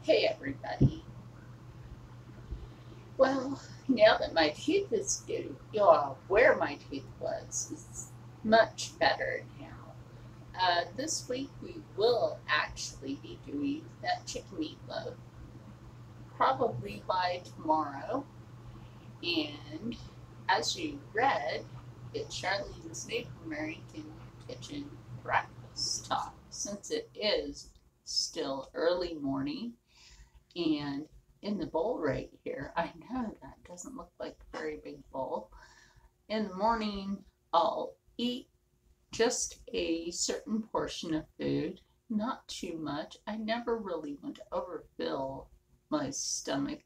Hey everybody. Well, now that my tooth is good, where my tooth was is much better now. This week we will actually be doing that chicken meatloaf, probably by tomorrow. And as you read, it's Charlene's Native American Kitchen breakfast talk, since it is still early morning. And in the bowl right here, I know that doesn't look like a very big bowl. In the morning, I'll eat just a certain portion of food, not too much. I never really want to overfill my stomach.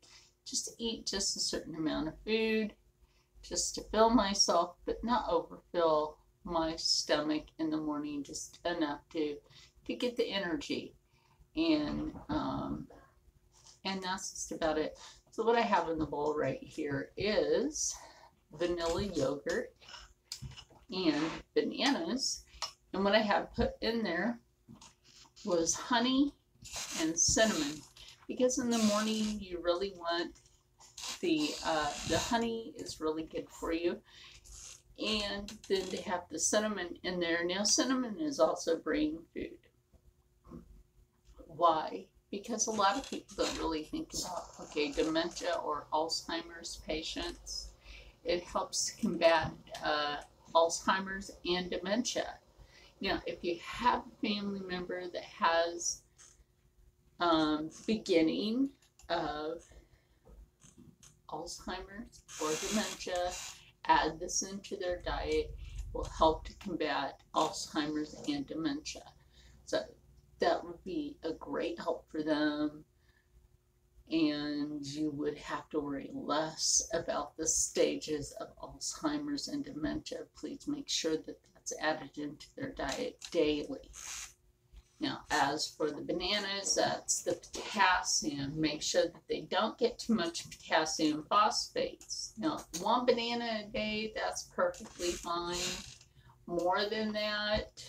Just eat just a certain amount of food, just to fill myself, but not overfill my stomach in the morning, just enough to get the energy. And and that's just about it. So what I have in the bowl right here is vanilla yogurt and bananas. And what I have put in there was honey and cinnamon, because in the morning you really want the honey is really good for you. And then to have the cinnamon in there. Now cinnamon is also brain food. Why? Because a lot of people don't really think about, okay, dementia or Alzheimer's patients. It helps combat Alzheimer's and dementia. Now, if you have a family member that has beginning of Alzheimer's or dementia, add this into their diet. Will help to combat Alzheimer's and dementia. So that would be a great help for them, and you would have to worry less about the stages of Alzheimer's and dementia. Please make sure that that's added into their diet daily. Now, as for the bananas, that's the potassium. Make sure that they don't get too much potassium phosphates. Now, one banana a day, that's perfectly fine. More than that,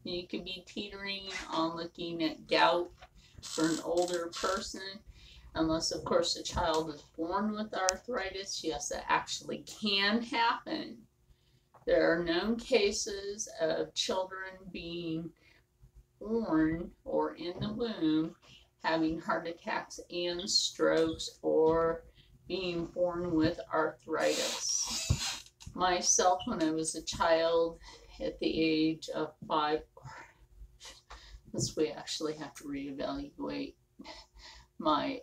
you could be teetering on looking at gout for an older person, unless, of course, a child is born with arthritis. Yes, that actually can happen. There are known cases of children being born or in the womb having heart attacks and strokes, or being born with arthritis. Myself, when I was a child, at the age of 5, this we actually have to reevaluate my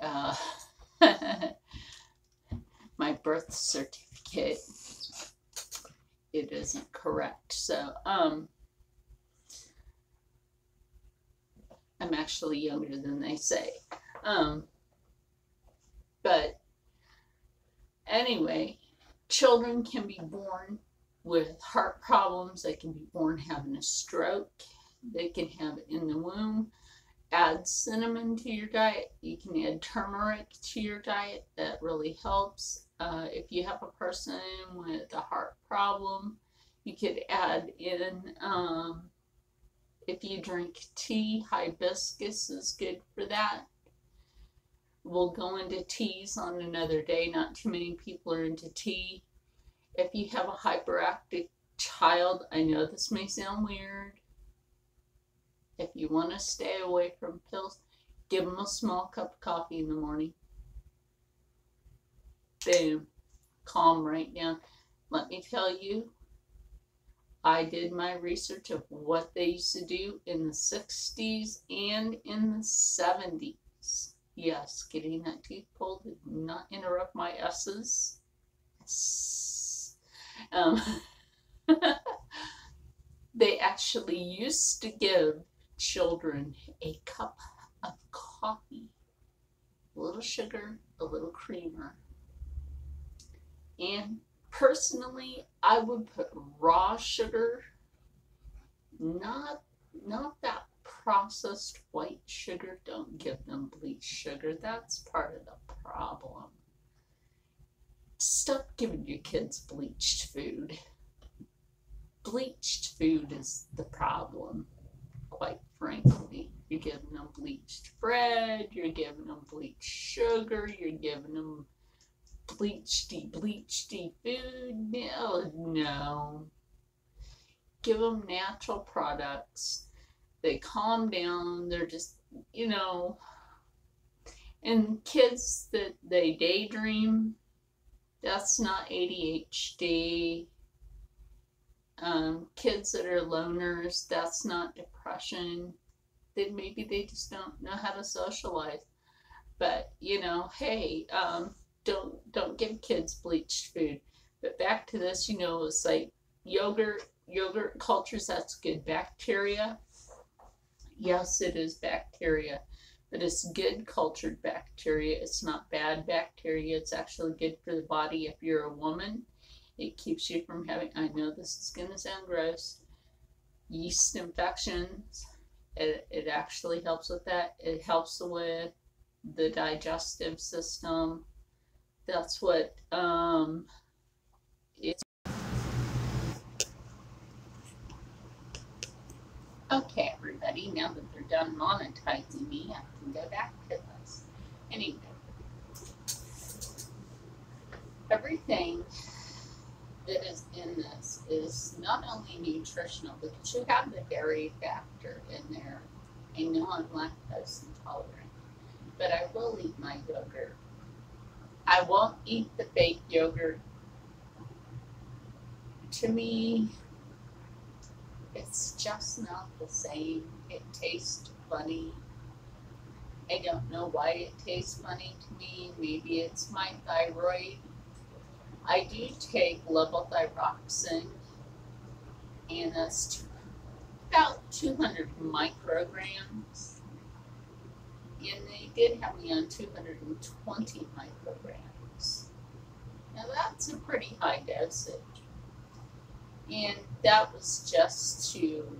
my birth certificate. It isn't correct. So I'm actually younger than they say. But anyway, children can be born with heart problems. They can be born having a stroke. They can have it in the womb. Add cinnamon to your diet. You can add turmeric to your diet. That really helps. If you have a person with a heart problem, you could add in, if you drink tea, hibiscus is good for that. We'll go into teas on another day. Not too many people are into tea. If you have a hyperactive child, I know this may sound weird. If you want to stay away from pills, give them a small cup of coffee in the morning. Boom. Calm right down. Let me tell you, I did my research of what they used to do in the 60s and in the 70s. Yes, getting that tooth pulled did not interrupt my S's. They actually used to give children a cup of coffee, a little sugar, a little creamer. And personally, I would put raw sugar, not that processed white sugar. Don't give them bleached sugar. That's part of the problem. Stop giving your kids bleached food. Bleached food is the problem, quite frankly. You're giving them bleached bread, you're giving them bleached sugar, you're giving them bleachy food. No. Give them natural products. They calm down. They're just, and kids that they daydream, that's not ADHD. Kids that are loners, that's not depression. Maybe they just don't know how to socialize. But hey, don't give kids bleached food. But back to this, it's like yogurt cultures. That's good bacteria. Yes, it is bacteria, but it's good cultured bacteria. It's not bad bacteria. It's actually good for the body. If you're a woman, it keeps you from having, I know this is going to sound gross, yeast infections. It actually helps with that. It helps with the digestive system. That's what it's. Okay, everybody, now that they're done monetizing me, I can go back to this. Anyway, everything that is in this is not only nutritional, because you have the dairy factor in there. I know I'm lactose intolerant, but I will eat my yogurt. I won't eat the fake yogurt. To me, it's just not the same. It tastes funny. I don't know why it tastes funny to me. Maybe it's my thyroid. I do take levothyroxine, and that's about 200 micrograms. And they did have me on 220 micrograms. Now that's a pretty high dosage. And that was just to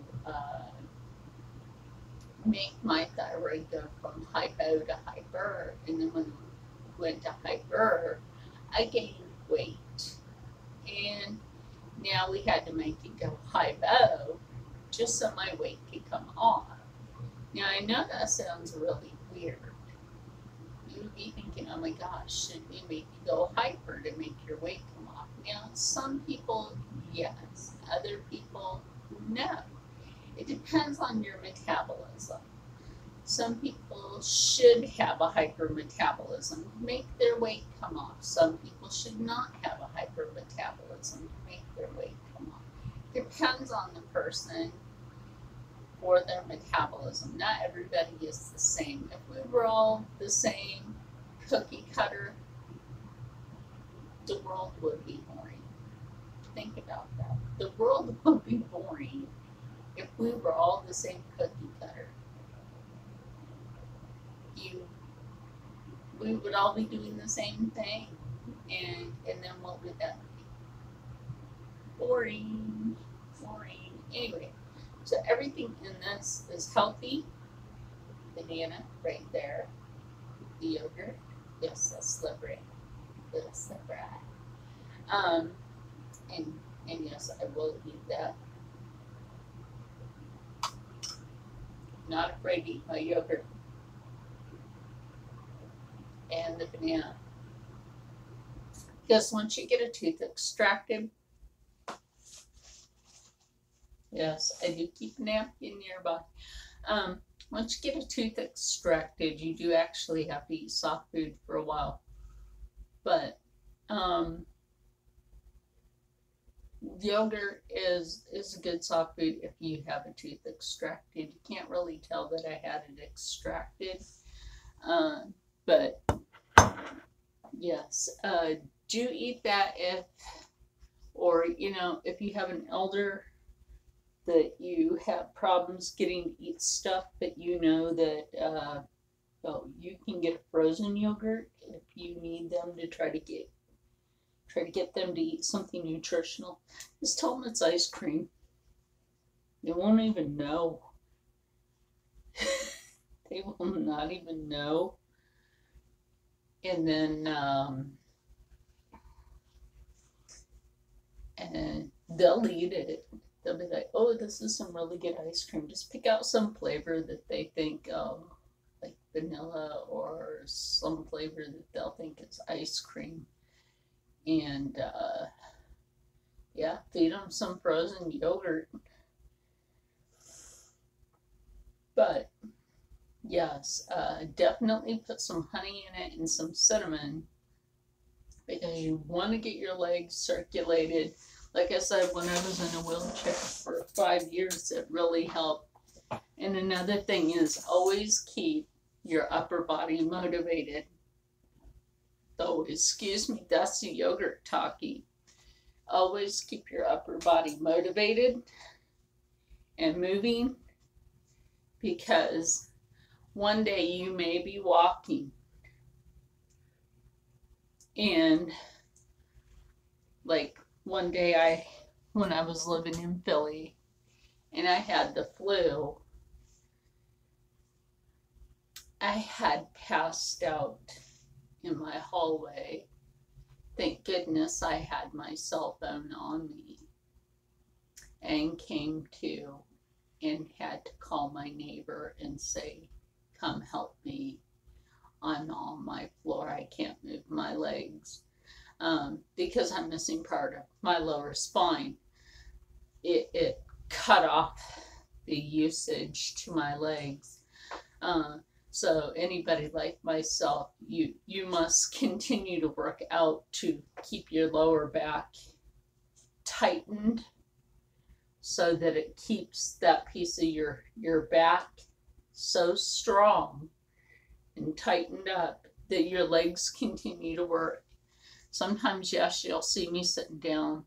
make my thyroid go from hypo to hyper. And then when it went to hyper, I gained weight. And now we had to make it go hypo just so my weight could come off. Now I know that sounds really weird. You would be thinking, oh my gosh, should we make you go hyper to make your weight come off? Now, some people, yes. Other people, no. It depends on your metabolism. Some people should have a hypermetabolism to make their weight come off. Some people should not have a hypermetabolism to make their weight come off. Depends on the person or their metabolism. Not everybody is the same. If we were all the same cookie cutter, the world would be boring. Think about that. The world would be boring if we were all the same cookie cutter. We would all be doing the same thing, and then what would that be? Boring. Anyway, so everything in this is healthy. Banana right there. The yogurt, yes, that's slippery. And yes, I will eat that. Not afraid to eat my yogurt and the banana. Because once you get a tooth extracted, yes, I do keep a napkin nearby. Once you get a tooth extracted, you do actually have to eat soft food for a while. But yogurt is a good soft food if you have a tooth extracted. You can't really tell that I had it extracted. But yes, do eat that if you have an elder that you have problems getting to eat stuff, but you know that you can get a frozen yogurt if you need them to try to get them to eat something nutritional. Just tell them it's ice cream. They won't even know. They will not even know. And then and they'll eat it. they'll be like, oh, this is some really good ice cream. Just pick out some flavor that they think, like vanilla or some flavor that they'll think is ice cream. And yeah, feed them some frozen yogurt. But yes, definitely put some honey in it and some cinnamon because you want to get your legs circulated. Like I said, when I was in a wheelchair for 5 years, it really helped. And another thing is always keep your upper body motivated. Oh, excuse me, that's the yogurt talking. Always keep your upper body motivated and moving because one day you may be walking and like one day when I was living in Philly and I had the flu, I had passed out in my hallway. Thank goodness I had my cell phone on me and came to and had to call my neighbor and say, come help me. I'm on my floor. I can't move my legs because I'm missing part of my lower spine. It cut off the usage to my legs. So anybody like myself, you must continue to work out to keep your lower back tightened so that it keeps that piece of your back so strong and tightened up that your legs continue to work. Sometimes, yes, you'll see me sitting down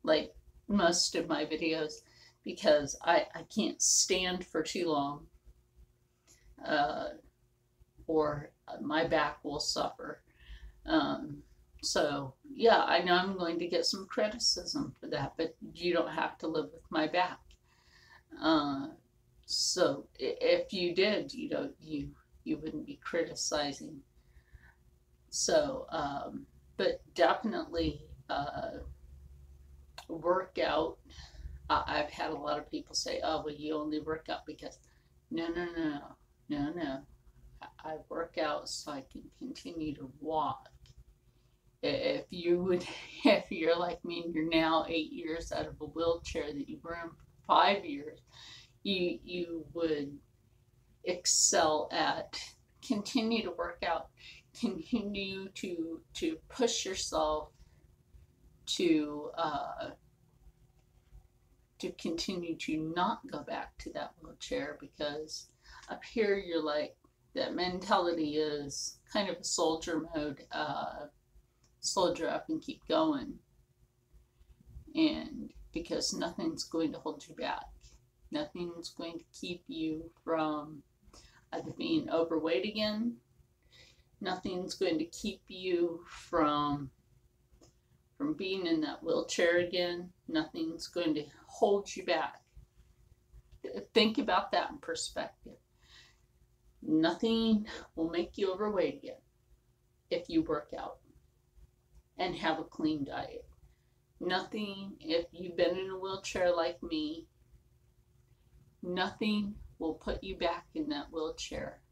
like most of my videos because I can't stand for too long. Or my back will suffer. So yeah, I know I'm going to get some criticism for that, but you don't have to live with my back. So if you did, you wouldn't be criticizing. So, but definitely work out. I've had a lot of people say, oh, well, you only work out because, no. I work out so I can continue to walk. If you're like me and you're now 8 years out of a wheelchair that you were in for 5 years, you would excel at continue to work out, continue to push yourself to continue to not go back to that wheelchair because up here you're like, that mentality is kind of a soldier mode, soldier up and keep going. And because nothing's going to hold you back. Nothing's going to keep you from either being overweight again. Nothing's going to keep you from being in that wheelchair again. Nothing's going to hold you back. Think about that in perspective. Nothing will make you overweight again if you work out and have a clean diet. Nothing, if you've been in a wheelchair like me, nothing will put you back in that wheelchair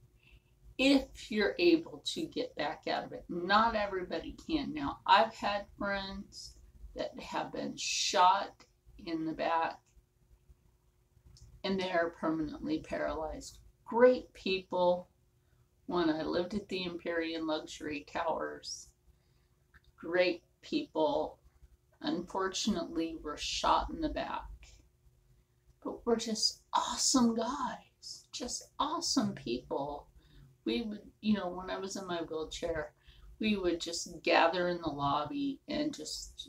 if you're able to get back out of it. Not everybody can. Now, I've had friends that have been shot in the back and they are permanently paralyzed. Great people. When I lived at the Empyrean Luxury Towers, great people, unfortunately, were shot in the back. But we're just awesome guys, just awesome people. We would, when I was in my wheelchair, we would just gather in the lobby and just,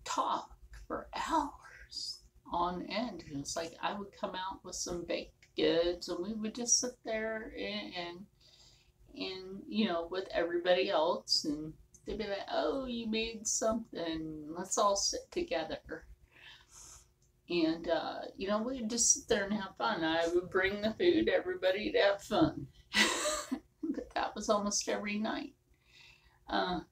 talk for hours on end. It was like I would come out with some baked goods and we would just sit there and with everybody else and they'd be like, oh, you made something, let's all sit together. And we'd just sit there and have fun. I would bring the food, everybody to have fun. But that was almost every night. But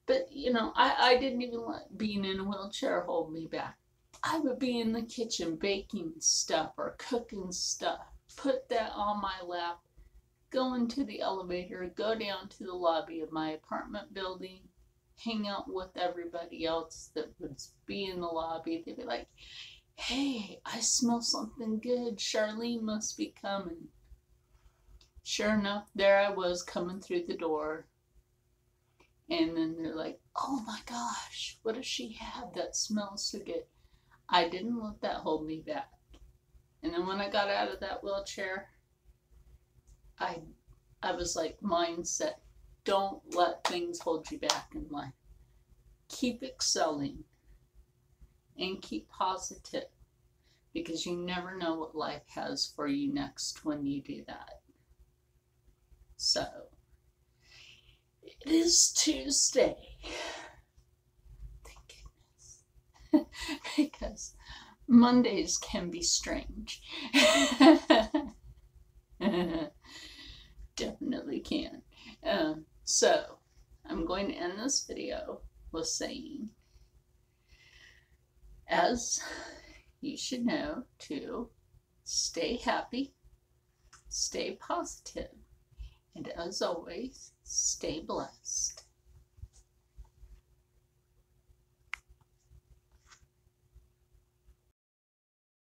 I didn't even let being in a wheelchair hold me back. I would be in the kitchen baking stuff or cooking stuff, put that on my lap, go into the elevator, go down to the lobby of my apartment building, hang out with everybody else that would be in the lobby. They'd be like, hey, I smell something good. Charlene must be coming. Sure enough, there I was coming through the door. And then they're like, oh my gosh, what does she have that smells so good? I didn't let that hold me back. And then when I got out of that wheelchair, I was like, mindset, don't let things hold you back in life. Keep excelling and keep positive, because you never know what life has for you next when you do that. So, it is Tuesday. Thank goodness. Because Mondays can be strange. Definitely can. So, I'm going to end this video with saying, as you should know, to stay happy, stay positive, and as always, stay blessed.